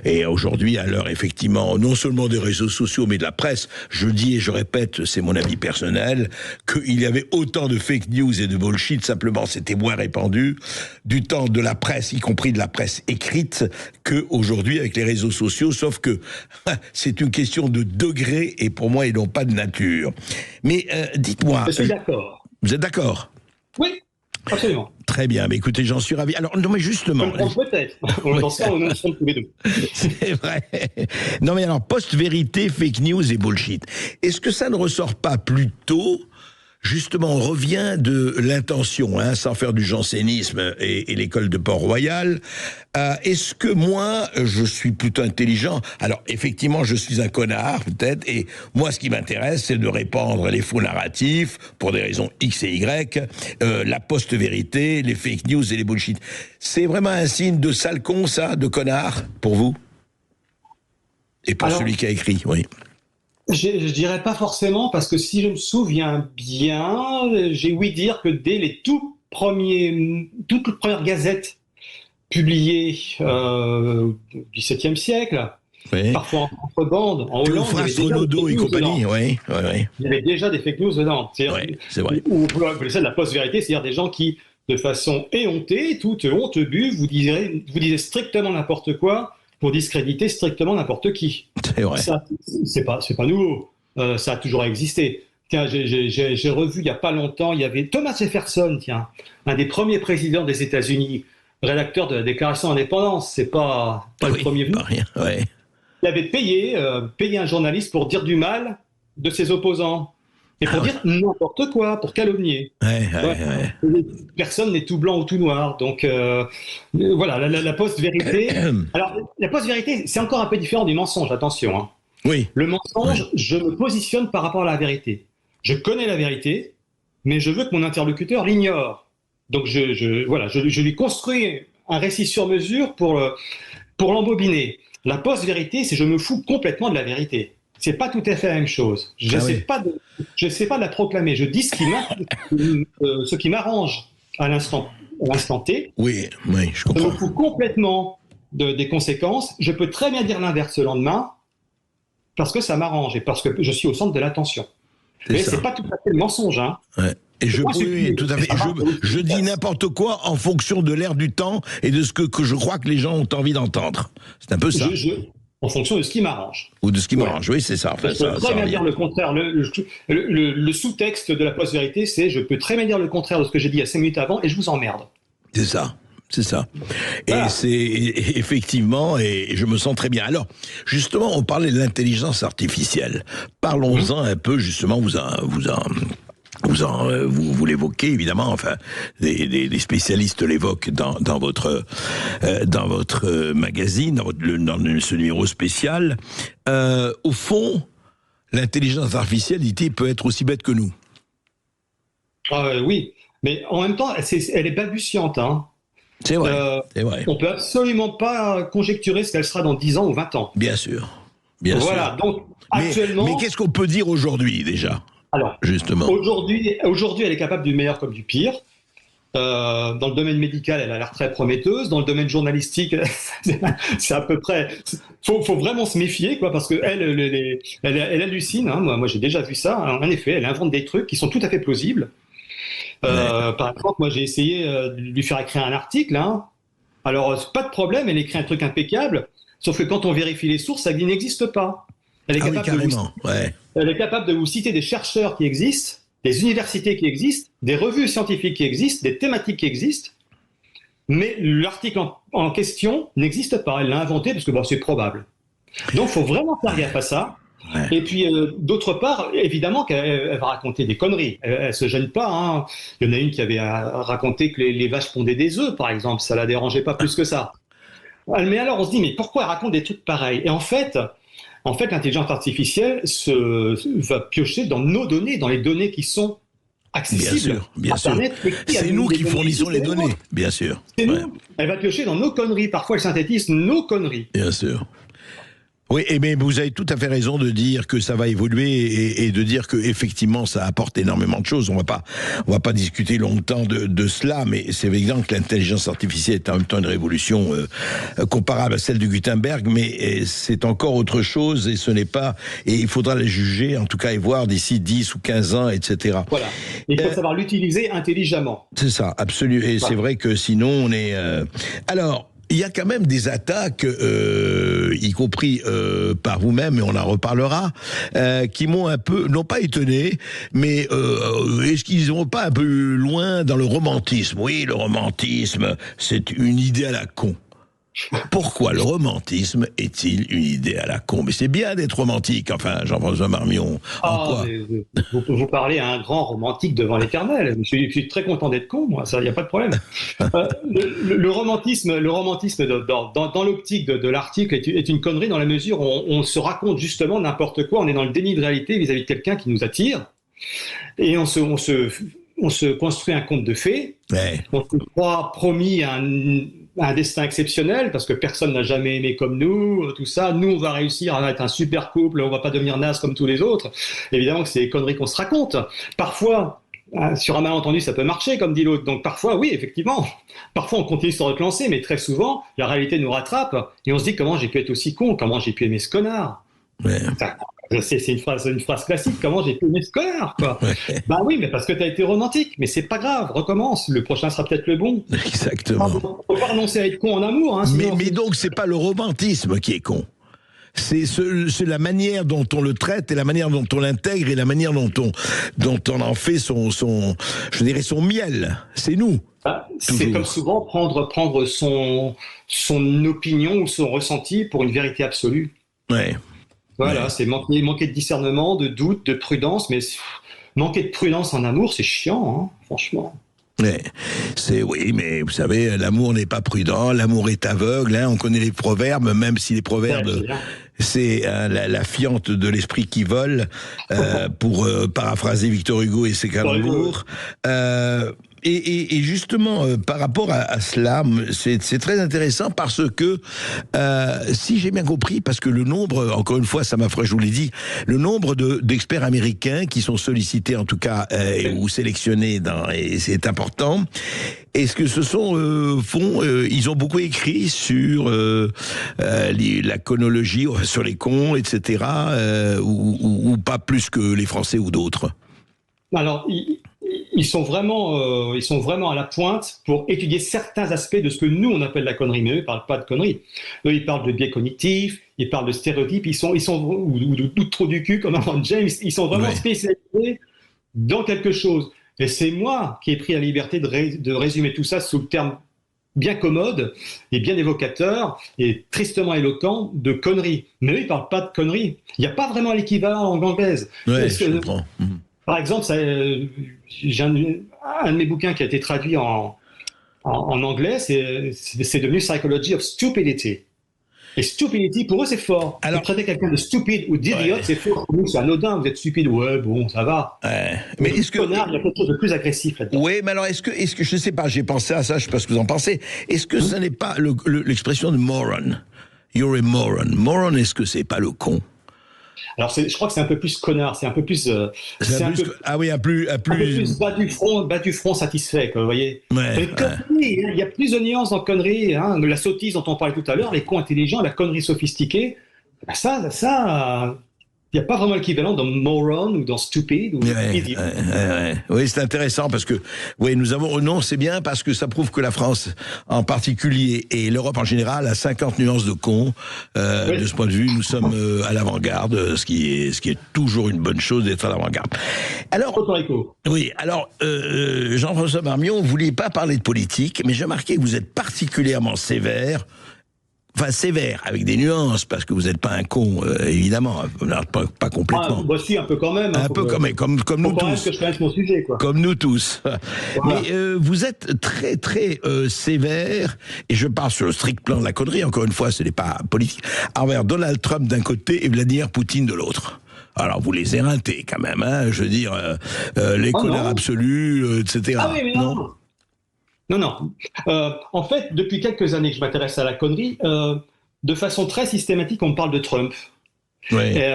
et aujourd'hui, à l'heure, effectivement, non seulement des réseaux sociaux, mais de la presse, je dis et je répète, c'est mon avis personnel, qu'il y avait autant de fake news et de bullshit, simplement c'était moins répandu, du temps de la presse, y compris de la presse écrite, qu'aujourd'hui avec les réseaux sociaux, sauf que c'est une question de degré, et pour moi, ils n'ont pas de nature. Mais dites-moi... Je suis d'accord. Vous êtes d'accord? Oui. Absolument. Très bien, mais écoutez, j'en suis ravi. Alors, non, mais justement... Peut-être. Dans ça, on en sommes tous les deux. C'est vrai. Non, mais alors, post-vérité, fake news et bullshit. Est-ce que ça ne ressort pas plutôt... Justement, on revient de l'intention, sans faire du jansénisme et l'école de Port-Royal. Est-ce que moi, je suis plutôt intelligent? Alors, effectivement, je suis un connard, peut-être, et moi, ce qui m'intéresse, c'est de répandre les faux narratifs, pour des raisons X et Y, la post-vérité, les fake news et les bullshit. C'est vraiment un signe de sale con, ça, de connard, pour vous? Et pour celui qui a écrit, oui. Je dirais pas forcément, parce que si je me souviens bien, j'ai ouï dire que dès les toutes premières gazettes publié au XVIIe siècle, Oui. parfois en contrebande. En Hollande, il y avait déjà des Renaudot fake et news compagnie, dedans. oui, oui, oui. Il y avait déjà des fake news dedans. Ouais, c'est vrai. Ou on peut appeler ça de la post-vérité, c'est-à-dire des gens qui, de façon éhontée, toute honte bue, vous disiez strictement n'importe quoi pour discréditer strictement n'importe qui. C'est vrai. Ça, c'est pas nouveau. Ça a toujours existé. Tiens, j'ai revu il n'y a pas longtemps, il y avait Thomas Jefferson, tiens, un des premiers présidents des États-Unis, rédacteur de la Déclaration d'indépendance. C'est pas le premier venu. Pas rien, ouais. Il avait payé un journaliste pour dire du mal de ses opposants. Et pour dire n'importe quoi, pour calomnier. Ouais. Personne n'est tout blanc ou tout noir. Donc voilà, la post-vérité. Alors, la post-vérité, c'est encore un peu différent du mensonge, attention. Hein. Oui. Le mensonge, je me positionne par rapport à la vérité. Je connais la vérité, mais je veux que mon interlocuteur l'ignore. Donc je lui construis un récit sur mesure pour l'embobiner. La post-vérité, c'est je me fous complètement de la vérité. C'est pas tout à fait la même chose. Je ne sais pas de la proclamer. Je dis ce qui m'arrange à l'instant T. Oui, je comprends. Je me fous complètement des conséquences. Je peux très bien dire l'inverse le lendemain parce que ça m'arrange et parce que je suis au centre de l'attention. Mais c'est pas tout à fait le mensonge. Hein. Ouais. Et je dis n'importe quoi en fonction de l'air du temps et de ce que je crois que les gens ont envie d'entendre. C'est un peu ça. En fonction de ce qui m'arrange. Ou de ce qui m'arrange, oui, c'est ça. Enfin, je peux très bien dire le contraire. Le sous-texte de la post-vérité, c'est je peux très bien dire le contraire de ce que j'ai dit il y a 5 minutes avant et je vous emmerde. C'est ça. C'est ça. Voilà. Et c'est effectivement, et je me sens très bien. Alors, justement, on parlait de l'intelligence artificielle. Parlons-en un peu, justement, vous l'évoquez évidemment, enfin des spécialistes l'évoquent dans votre magazine, dans ce numéro spécial. Au fond, l'intelligence artificielle, dit-il, peut être aussi bête que nous. Oui, mais en même temps, elle est balbutiante. Hein. C'est vrai, c'est vrai. On peut absolument pas conjecturer ce qu'elle sera dans 10 ans ou 20 ans. Bien sûr. Voilà, donc actuellement... Mais qu'est-ce qu'on peut dire aujourd'hui déjà ? Alors, justement. Aujourd'hui, elle est capable du meilleur comme du pire. Dans le domaine médical, elle a l'air très prometteuse. Dans le domaine journalistique, c'est à peu près... Faut vraiment se méfier, quoi, parce qu'elle hallucine. Hein. Moi, j'ai déjà vu ça. En effet, elle invente des trucs qui sont tout à fait plausibles. Par exemple, moi, j'ai essayé de lui faire écrire un article. Hein. Alors, pas de problème, elle écrit un truc impeccable. Sauf que quand on vérifie les sources, ça n'existe pas. Elle est capable de vous citer des chercheurs qui existent, des universités qui existent, des revues scientifiques qui existent, des thématiques qui existent, mais l'article en question n'existe pas. Elle l'a inventé parce que c'est probable. Donc, il faut vraiment faire gaffe à ça. Ouais. Et puis, d'autre part, évidemment qu'elle va raconter des conneries. Elle se gêne pas. Hein. Il y en a une qui avait raconté que les vaches pondaient des œufs, par exemple. Ça la dérangeait pas plus que ça. Mais alors, on se dit, mais pourquoi elle raconte des trucs pareils ? Et en fait, l'intelligence artificielle va piocher dans nos données, dans les données qui sont accessibles. Bien sûr. C'est nous qui fournissons les données, bien sûr. C'est nous. Elle va piocher dans nos conneries. Parfois, elle synthétise nos conneries. Bien sûr. Oui, mais vous avez tout à fait raison de dire que ça va évoluer et de dire que effectivement ça apporte énormément de choses. On va pas discuter longtemps de cela, mais c'est évident que l'intelligence artificielle est en même temps une révolution comparable à celle de Gutenberg, mais c'est encore autre chose et ce n'est pas, et il faudra la juger en tout cas et voir d'ici 10 ou 15 ans, etc. Voilà. Il faut savoir l'utiliser intelligemment. C'est ça, absolument. Et c'est vrai que sinon on est. Alors. Il y a quand même des attaques, y compris par vous-même, et on en reparlera, qui m'ont un peu, non pas étonné, mais est-ce qu'ils vont pas un peu loin dans le romantisme ? Oui, le romantisme, c'est une idée à la con. Pourquoi le romantisme est-il une idée à la con ? Mais c'est bien d'être romantique, enfin, Jean-François Marmion. Vous parlez à un grand romantique devant l'Éternel. Je suis très content d'être con, moi, ça, il n'y a pas de problème. Le romantisme dans l'optique de l'article est une connerie dans la mesure où on se raconte justement n'importe quoi, on est dans le déni de réalité vis-à-vis de quelqu'un qui nous attire, et on se construit un conte de fées, on se croit promis à un destin exceptionnel, parce que personne n'a jamais aimé comme nous, tout ça. Nous, on va réussir à être un super couple, on va pas devenir naze comme tous les autres. Évidemment que c'est des conneries qu'on se raconte. Parfois, sur un malentendu, ça peut marcher, comme dit l'autre. Donc parfois, oui, effectivement, parfois on continue sur notre lancée, mais très souvent, la réalité nous rattrape et on se dit comment j'ai pu être aussi con, comment j'ai pu aimer ce connard. Ouais. Enfin, je sais, c'est une phrase classique, comment j'ai pu aimer ce connard, quoi. Ouais. Bah oui, mais parce que tu as été romantique, mais c'est pas grave, recommence, le prochain sera peut-être le bon. Exactement. Faut pas renoncer à être con en amour. Hein, sinon, Mais donc, c'est pas le romantisme qui est con. C'est la manière dont on le traite et la manière dont on l'intègre et la manière dont on en fait je dirais son miel. C'est nous. c'est comme souvent prendre son opinion ou son ressenti pour une vérité absolue. Ouais. Voilà, Ouais. c'est manquer de discernement, de doute, de prudence, mais manquer de prudence en amour, c'est chiant, hein, franchement. Ouais. Oui, mais vous savez, l'amour n'est pas prudent, l'amour est aveugle. Hein, on connaît les proverbes, même si les proverbes, c'est la fiente de l'esprit qui vole, pour paraphraser Victor Hugo et ses calembours. Et justement, par rapport à cela, c'est très intéressant parce que, si j'ai bien compris, parce que le nombre, encore une fois, ça m'a je vous l'ai dit, le nombre d'experts américains qui sont sollicités, en tout cas, ou sélectionnés, et c'est important. Est-ce que ce sont ils ont beaucoup écrit sur la chronologie, sur les cons, etc., ou pas plus que les Français ou d'autres? Alors, ils sont vraiment à la pointe pour étudier certains aspects de ce que nous on appelle la connerie, mais eux ils parlent pas de connerie. Eux ils parlent de biais cognitifs, ils parlent de stéréotypes, ou de trop du cul comme Aaron James, ils sont vraiment spécialisés dans quelque chose. Et c'est moi qui ai pris la liberté de résumer tout ça sous le terme bien commode et bien évocateur et tristement éloquent de conneries. Mais eux ils parlent pas de conneries. Il n'y a pas vraiment l'équivalent en langue anglaise. Ouais, je comprends. Par exemple, j'ai un de mes bouquins qui a été traduit en anglais, c'est devenu Psychology of Stupidity. Et stupidity, pour eux, c'est fort. Alors, traiter quelqu'un de stupide ou d'idiote, c'est fort. Pour nous, c'est anodin, vous êtes stupide. Ouais, bon, ça va. Mais est-ce que. Connard, il y a quelque chose de plus agressif là-dedans. Oui, mais alors, est-ce que, je sais pas, j'ai pensé à ça, je sais pas ce que vous en pensez. Est-ce que ce n'est pas l'expression de moron? You're a moron. Moron, est-ce que c'est pas le con? Alors, je crois que c'est un peu plus connard, c'est un peu plus. Ah oui, un peu plus bas du front satisfait, quoi, vous voyez. Ouais, conneries, hein, il y a plus de nuances dans conneries. Hein, la sottise dont on parlait tout à l'heure, les cons intelligents, la connerie sophistiquée. Ben il n'y a pas vraiment l'équivalent dans moron ou dans stupide ou idiot. Oui, c'est intéressant parce que, non, c'est bien parce que ça prouve que la France en particulier et l'Europe en général a 50 nuances de cons. De ce point de vue, nous sommes à l'avant-garde, ce qui est toujours une bonne chose d'être à l'avant-garde. Alors, Jean-François Marmion, vous ne vouliez pas parler de politique, mais j'ai remarqué que vous êtes particulièrement sévère. Enfin, sévère, avec des nuances, parce que vous n'êtes pas un con, évidemment, pas complètement. Moi aussi, un peu quand même. Un peu comme nous tous. Que je connaisse mon sujet, quoi. Comme nous tous. Voilà. Mais vous êtes très, très sévère, et je parle sur le strict plan de la connerie, encore une fois, ce n'est pas politique, envers Donald Trump d'un côté et Vladimir Poutine de l'autre. Alors, vous les éreintez quand même, hein, je veux dire, les connards absolus, etc. Ah oui, mais non. Non. En fait, depuis quelques années que je m'intéresse à la connerie, de façon très systématique, on me parle de Trump. Et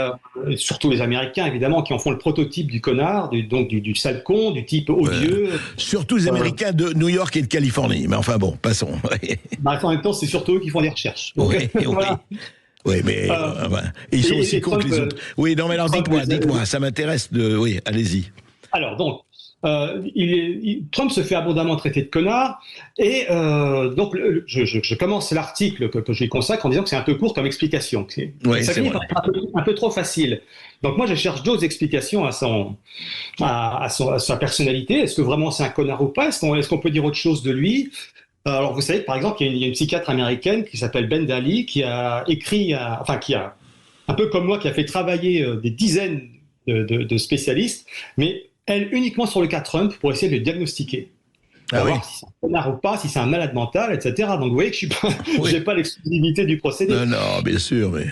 surtout les Américains, évidemment, qui en font le prototype du connard, du sale con, du type odieux. Surtout les Américains de New York et de Californie. Mais enfin bon, passons. En même temps, c'est surtout eux qui font des recherches. Voilà. Oui, mais ils sont aussi cons que les autres. Oui, non, mais alors dites-moi, ça m'intéresse de... Oui, allez-y. Alors, donc, Trump se fait abondamment traiter de connard, et je commence l'article que je lui consacre en disant que c'est un peu court comme explication. Ça finit par être un peu trop facile. Donc moi, je cherche d'autres explications à sa personnalité. Est-ce que vraiment c'est un connard ou pas? Est-ce qu'on peut dire autre chose de lui? Alors vous savez, par exemple, il y a une psychiatre américaine qui s'appelle Ben Daly, qui a écrit, qui a, un peu comme moi, qui a fait travailler des dizaines de spécialistes, mais elle uniquement sur le cas Trump pour essayer de le diagnostiquer. Voir si c'est un connard ou pas, si c'est un malade mental, etc. Donc vous voyez que j'ai pas l'exclusivité du procédé. Non, bien sûr. Mais,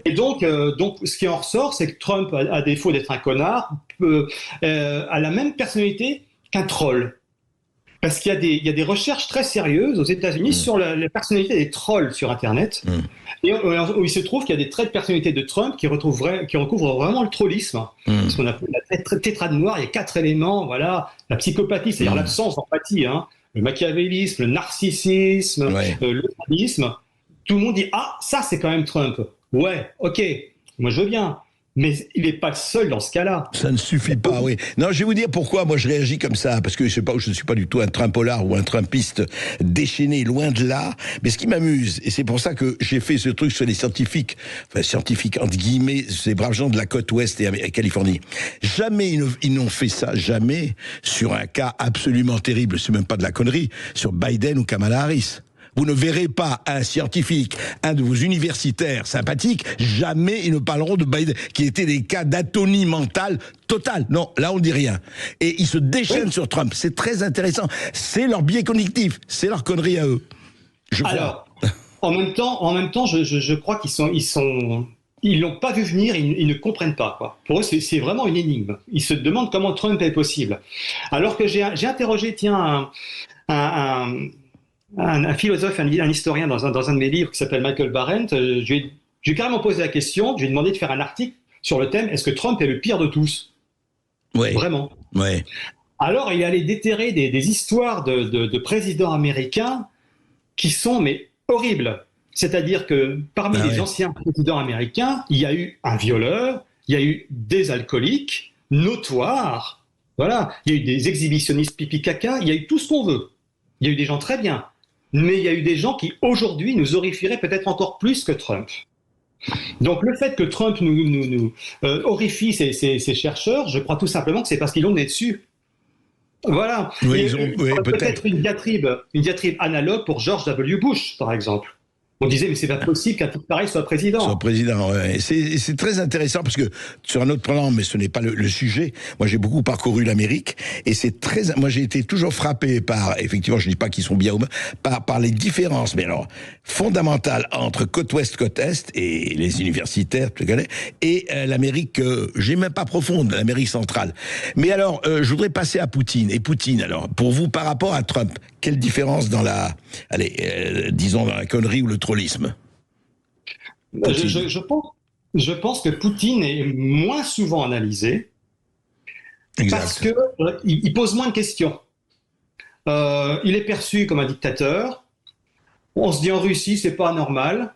Et donc, ce qui en ressort, c'est que Trump, à défaut d'être un connard, a la même personnalité qu'un troll. Parce qu'il y a des recherches très sérieuses aux États-Unis sur la personnalité des trolls sur Internet. Et où il se trouve qu'il y a des traits de personnalité de Trump qui recouvrent vraiment le trollisme. Ce qu'on appelle la tétrade noire. Il y a 4 éléments. Voilà, la psychopathie, c'est-à-dire l'absence d'empathie, hein, le machiavélisme, le narcissisme, le sadisme. Tout le monde dit ça c'est quand même Trump. Ouais, ok, moi je veux bien. Mais il n'est pas le seul dans ce cas-là. Ça ne suffit pas, oui. Non, je vais vous dire pourquoi moi je réagis comme ça, parce que je ne suis pas du tout un Trumpolard ou un Trumpiste déchaîné, loin de là. Mais ce qui m'amuse, et c'est pour ça que j'ai fait ce truc sur les scientifiques entre guillemets, ces braves gens de la côte ouest et Californie. Jamais ils n'ont fait ça, jamais, sur un cas absolument terrible, c'est même pas de la connerie, sur Biden ou Kamala Harris. Vous ne verrez pas un scientifique, un de vos universitaires sympathiques, jamais ils ne parleront de Biden, qui étaient des cas d'atonie mentale totale. Non, là on ne dit rien. Et ils se déchaînent sur Trump. C'est très intéressant. C'est leur biais cognitif, c'est leur connerie à eux. Alors, en même temps, je crois ils l'ont pas vu venir, ils ne comprennent pas, quoi. Pour eux, c'est vraiment une énigme. Ils se demandent comment Trump est possible. Alors que j'ai interrogé, un philosophe, un historien dans un de mes livres qui s'appelle Michael Barrent. Je lui ai carrément posé la question, je lui ai demandé de faire un article sur le thème « Est-ce que Trump est le pire de tous ?» Vraiment. Ouais. Alors, il est allé déterrer des histoires de présidents américains qui sont horribles. C'est-à-dire que parmi les anciens présidents américains, il y a eu un violeur, il y a eu des alcooliques notoires, voilà, il y a eu des exhibitionnistes pipi-caca, il y a eu tout ce qu'on veut. Il y a eu des gens très bien. Mais il y a eu des gens qui, aujourd'hui, nous horrifieraient peut-être encore plus que Trump. Donc, le fait que Trump nous horrifie ces chercheurs, je crois tout simplement que c'est parce qu'ils l'ont mis dessus. Voilà. Oui, peut-être une diatribe analogue pour George W. Bush, par exemple. On disait, mais c'est pas possible qu'un type pareil soit président. Ouais. C'est très intéressant parce que, sur un autre plan, mais ce n'est pas le sujet, moi j'ai beaucoup parcouru l'Amérique, et moi j'ai été toujours frappé par, effectivement, je ne dis pas qu'ils sont bien ou mal, par les différences, mais alors, fondamentales entre côte ouest, côte est, et les universitaires, tu connais, et l'Amérique, j'ai même pas profonde, l'Amérique centrale. Mais alors, je voudrais passer à Poutine. Et Poutine, alors, pour vous, par rapport à Trump, quelle différence dans disons dans la connerie ou le trollisme? Je pense que Poutine est moins souvent analysé. Exact. Parce qu'il pose moins de questions. Il est perçu comme un dictateur. On se dit en Russie, c'est pas anormal.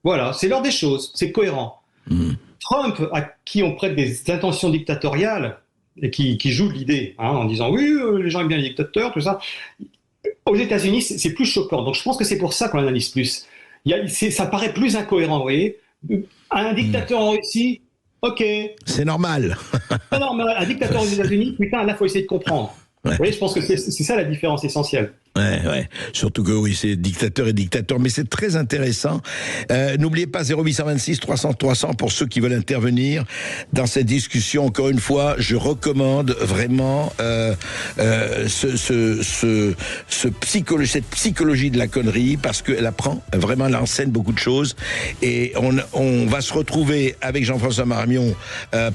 Voilà, c'est l'ordre des choses, c'est cohérent. Trump, à qui on prête des intentions dictatoriales, et qui joue de l'idée, en disant oui, les gens aiment bien les dictateurs, tout ça. Aux États-Unis, c'est plus choquant. Donc je pense que c'est pour ça qu'on l'analyse plus. Ça paraît plus incohérent, vous voyez. Un dictateur en Russie, ok. C'est normal. C'est normal. Un dictateur aux États-Unis, putain, là, il faut essayer de comprendre. Ouais. Vous voyez, je pense que c'est ça la différence essentielle. Ouais. Surtout que oui, c'est dictateur et dictateur, mais c'est très intéressant. N'oubliez pas 0826 300 300 pour ceux qui veulent intervenir dans cette discussion. Encore une fois, je recommande vraiment cette psychologie de la connerie, parce qu'elle apprend vraiment, elle enseigne beaucoup de choses. Et on va se retrouver avec Jean-François Marmion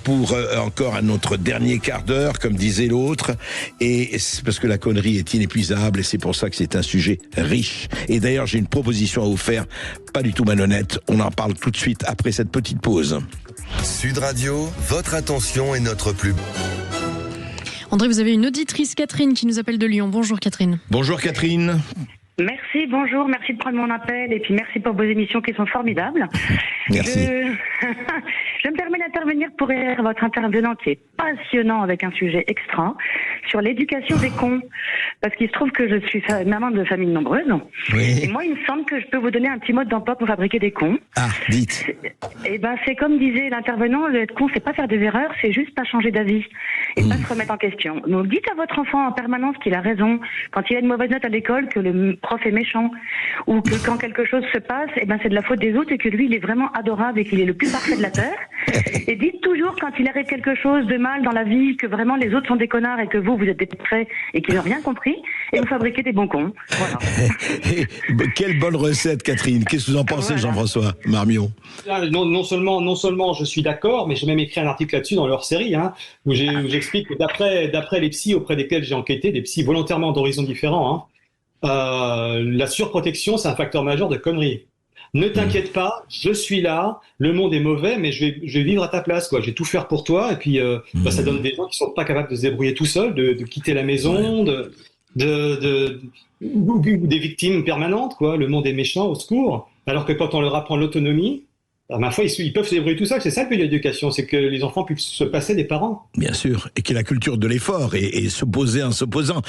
pour encore un autre dernier quart d'heure, comme disait l'autre. Et c'est parce que la connerie est inépuisable, et c'est pour ça que c'est un sujet riche. Et d'ailleurs, j'ai une proposition à vous faire, pas du tout malhonnête. On en parle tout de suite après cette petite pause. Sud Radio, votre attention est notre plus... André, vous avez une auditrice, Catherine, qui nous appelle de Lyon. Bonjour Catherine. Bonjour Catherine. Merci, bonjour, merci de prendre mon appel et puis merci pour vos émissions qui sont formidables. Merci. Je me permets d'intervenir pour rire votre intervenant qui est passionnant avec un sujet extra sur l'éducation des cons. Parce qu'il se trouve que je suis maman de famille nombreuse. Oui. Et moi, il me semble que je peux vous donner un petit mot d'emploi pour fabriquer des cons. Ah, dites. Et ben, c'est comme disait l'intervenant, être con, c'est pas faire des erreurs, c'est juste pas changer d'avis et pas se remettre en question. Donc, dites à votre enfant en permanence qu'il a raison. Quand il a une mauvaise note à l'école, que le prof est méchant, ou que quand quelque chose se passe, et ben c'est de la faute des autres et que lui il est vraiment adorable et qu'il est le plus parfait de la terre. Et dites toujours quand il arrive quelque chose de mal dans la vie, que vraiment les autres sont des connards et que vous êtes des traits et qu'ils n'ont rien compris, compris, et vous fabriquez des bons cons. Voilà. Quelle bonne recette, Catherine. Qu'est-ce que vous en pensez, Jean-François Marmion? Non seulement je suis d'accord, mais j'ai même écrit un article là-dessus dans leur série, où j'explique que d'après les psys auprès desquels j'ai enquêté, des psys volontairement d'horizons différents, la surprotection, c'est un facteur majeur de conneries. Ne t'inquiète pas, je suis là, le monde est mauvais, mais je vais vivre à ta place, quoi. Je vais tout faire pour toi, et puis ça donne des gens qui sont pas capables de se débrouiller tout seuls, de quitter la maison, ou des victimes permanentes, quoi. Le monde est méchant, au secours. Alors que quand on leur apprend l'autonomie, ma foi, ils peuvent se débrouiller tout seuls. C'est ça le but de l'éducation, c'est que les enfants puissent se passer des parents. Bien sûr, et qu'il y ait la culture de l'effort et s'opposer en s'opposant.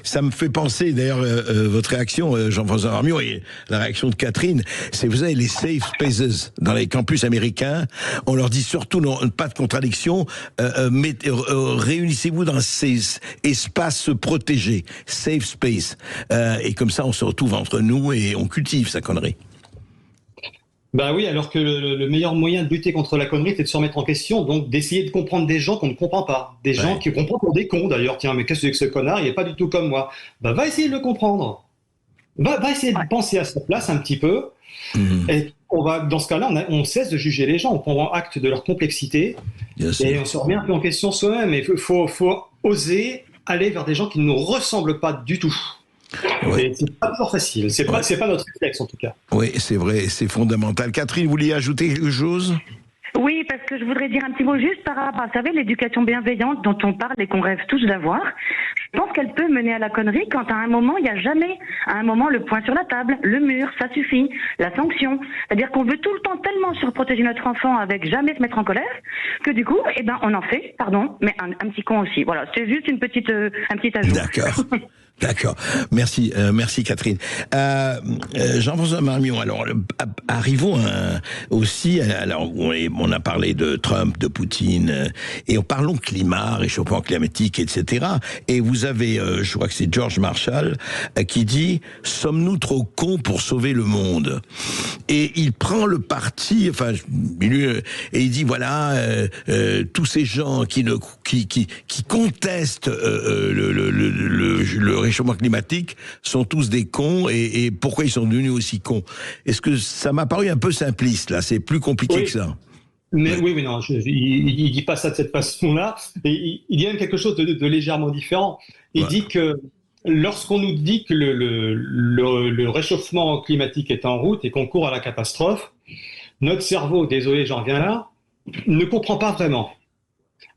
Ça me fait penser, d'ailleurs, votre réaction, Jean-François Marmion, et la réaction de Catherine, c'est, vous savez, les safe spaces dans les campus américains. On leur dit surtout pas de contradiction, réunissez-vous dans ces espaces protégés, safe space, et comme ça, on se retrouve entre nous et on cultive sa connerie. Ben oui, alors que le meilleur moyen de lutter contre la connerie, c'est de se remettre en question, donc d'essayer de comprendre des gens qu'on ne comprend pas. Des gens qui comprennent pour des cons, d'ailleurs. Tiens, mais qu'est-ce que c'est que ce connard? Il n'est pas du tout comme moi. Ben, va essayer de le comprendre. Va essayer de penser à sa place un petit peu. Et dans ce cas-là, on cesse de juger les gens. On prend acte de leur complexité. Et on se remet un peu en question soi-même. Et il faut oser aller vers des gens qui ne nous ressemblent pas du tout. Ouais. C'est pas toujours facile, c'est pas notre réflexe en tout cas. Oui, c'est vrai, c'est fondamental. Catherine, vous vouliez ajouter quelque chose? Oui, parce que je voudrais dire un petit mot juste par rapport à, vous savez, l'éducation bienveillante dont on parle et qu'on rêve tous d'avoir. Je pense qu'elle peut mener à la connerie quand à un moment, il n'y a jamais, à un moment, le poing sur la table, le mur, ça suffit, la sanction. C'est-à-dire qu'on veut tout le temps tellement surprotéger notre enfant avec jamais se mettre en colère, que du coup, on en fait, mais un petit con aussi. Voilà, c'est juste un petit ajout. D'accord. Merci Catherine. Jean-François Marmion, alors arrivons aussi, alors on a parlé de Trump, de Poutine, et parlons climat, réchauffement climatique, etc. Et vous avez, je crois que c'est George Marshall, qui dit « Sommes-nous trop cons pour sauver le monde ?» Et il prend le parti, et il dit voilà, tous ces gens qui contestent le réchauffement climatique sont tous des cons, et pourquoi ils sont devenus aussi cons? Est-ce que ça m'a paru un peu simpliste, là? C'est plus compliqué que ça. Mais non, il dit pas ça de cette façon-là. Et il y a même quelque chose de légèrement différent. Il dit que lorsqu'on nous dit que le réchauffement climatique est en route et qu'on court à la catastrophe, notre cerveau, désolé, j'en reviens là, ne comprend pas vraiment.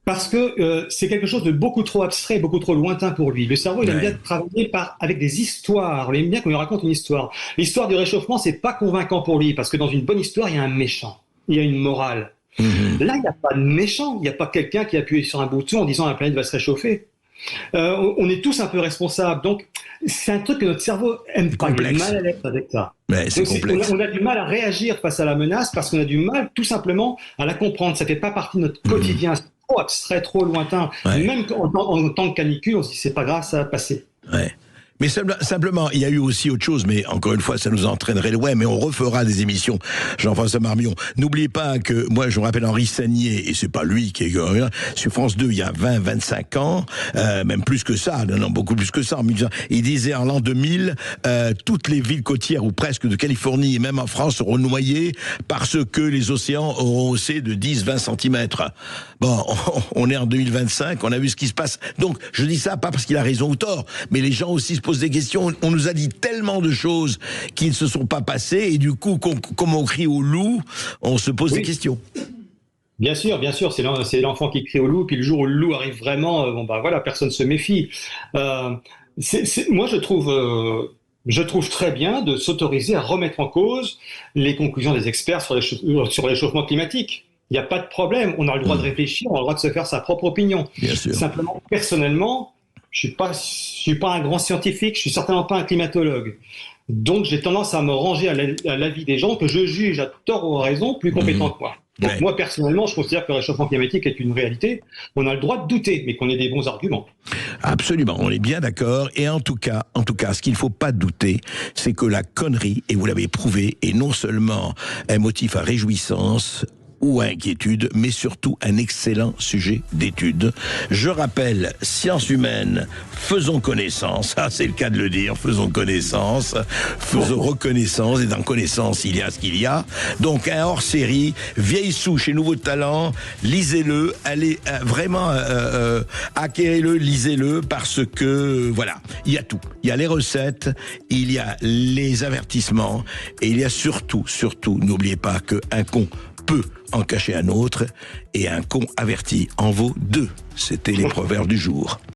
Parce que c'est quelque chose de beaucoup trop abstrait, beaucoup trop lointain pour lui. Le cerveau, il aime bien travailler avec des histoires. Il aime bien qu'on lui raconte une histoire. L'histoire du réchauffement, c'est pas convaincant pour lui, parce que dans une bonne histoire, il y a un méchant, il y a une morale. Là, il n'y a pas de méchant, il n'y a pas quelqu'un qui a appuyé sur un bouton en disant la planète va se réchauffer. On est tous un peu responsables. Donc, c'est un truc que notre cerveau aime pas. Il a mal à l'aise avec ça. C'est complexe. On a du mal à réagir face à la menace parce qu'on a du mal, tout simplement, à la comprendre. Ça fait pas partie de notre quotidien. C'est trop abstrait, trop lointain. Même en temps de canicule, on se dit c'est pas grave, ça va passer. Mais simplement, il y a eu aussi autre chose, mais encore une fois, ça nous entraînerait loin, mais on refera des émissions, Jean-François Marmion. N'oubliez pas que, moi, je me rappelle Henri Sagnier, et c'est pas lui qui est sur France 2, il y a 20-25 ans, même plus que ça, non, beaucoup plus que ça, il disait en l'an 2000, toutes les villes côtières, ou presque, de Californie, et même en France, seront noyées parce que les océans auront haussé de 10-20 cm. Bon, on est en 2025, on a vu ce qui se passe. Donc, je dis ça pas parce qu'il a raison ou tort, mais les gens aussi se posent des questions. On nous a dit tellement de choses qui ne se sont pas passées, et du coup, comme on crie au loup, on se pose des questions. Bien sûr, c'est l'enfant qui crie au loup, puis le jour où le loup arrive vraiment, personne se méfie. Moi, je trouve très bien de s'autoriser à remettre en cause les conclusions des experts sur le réchauffement climatique. Il n'y a pas de problème, on a le droit de réfléchir, on a le droit de se faire sa propre opinion. Bien sûr. Simplement, personnellement, je suis pas un grand scientifique, je suis certainement pas un climatologue. Donc, j'ai tendance à me ranger à l'avis des gens que je juge à tort ou à raison plus compétents que moi. Donc, moi, personnellement, je considère que le réchauffement climatique est une réalité. On a le droit de douter, mais qu'on ait des bons arguments. Absolument, on est bien d'accord. Et en tout cas, ce qu'il ne faut pas douter, c'est que la connerie, et vous l'avez prouvé, est non seulement un motif à réjouissance, ou inquiétude, mais surtout un excellent sujet d'étude. Je rappelle, sciences humaines, faisons connaissance, c'est le cas de le dire, faisons connaissance, faisons reconnaissance, et dans connaissance, il y a ce qu'il y a. Donc, un hors-série, vieille souche et nouveau talent, lisez-le, allez vraiment acquérez-le, lisez-le, parce que, voilà, il y a tout. Il y a les recettes, il y a les avertissements, et il y a surtout, n'oubliez pas qu'un con peut en cacher un autre, et un con averti en vaut deux. C'était les proverbes du jour.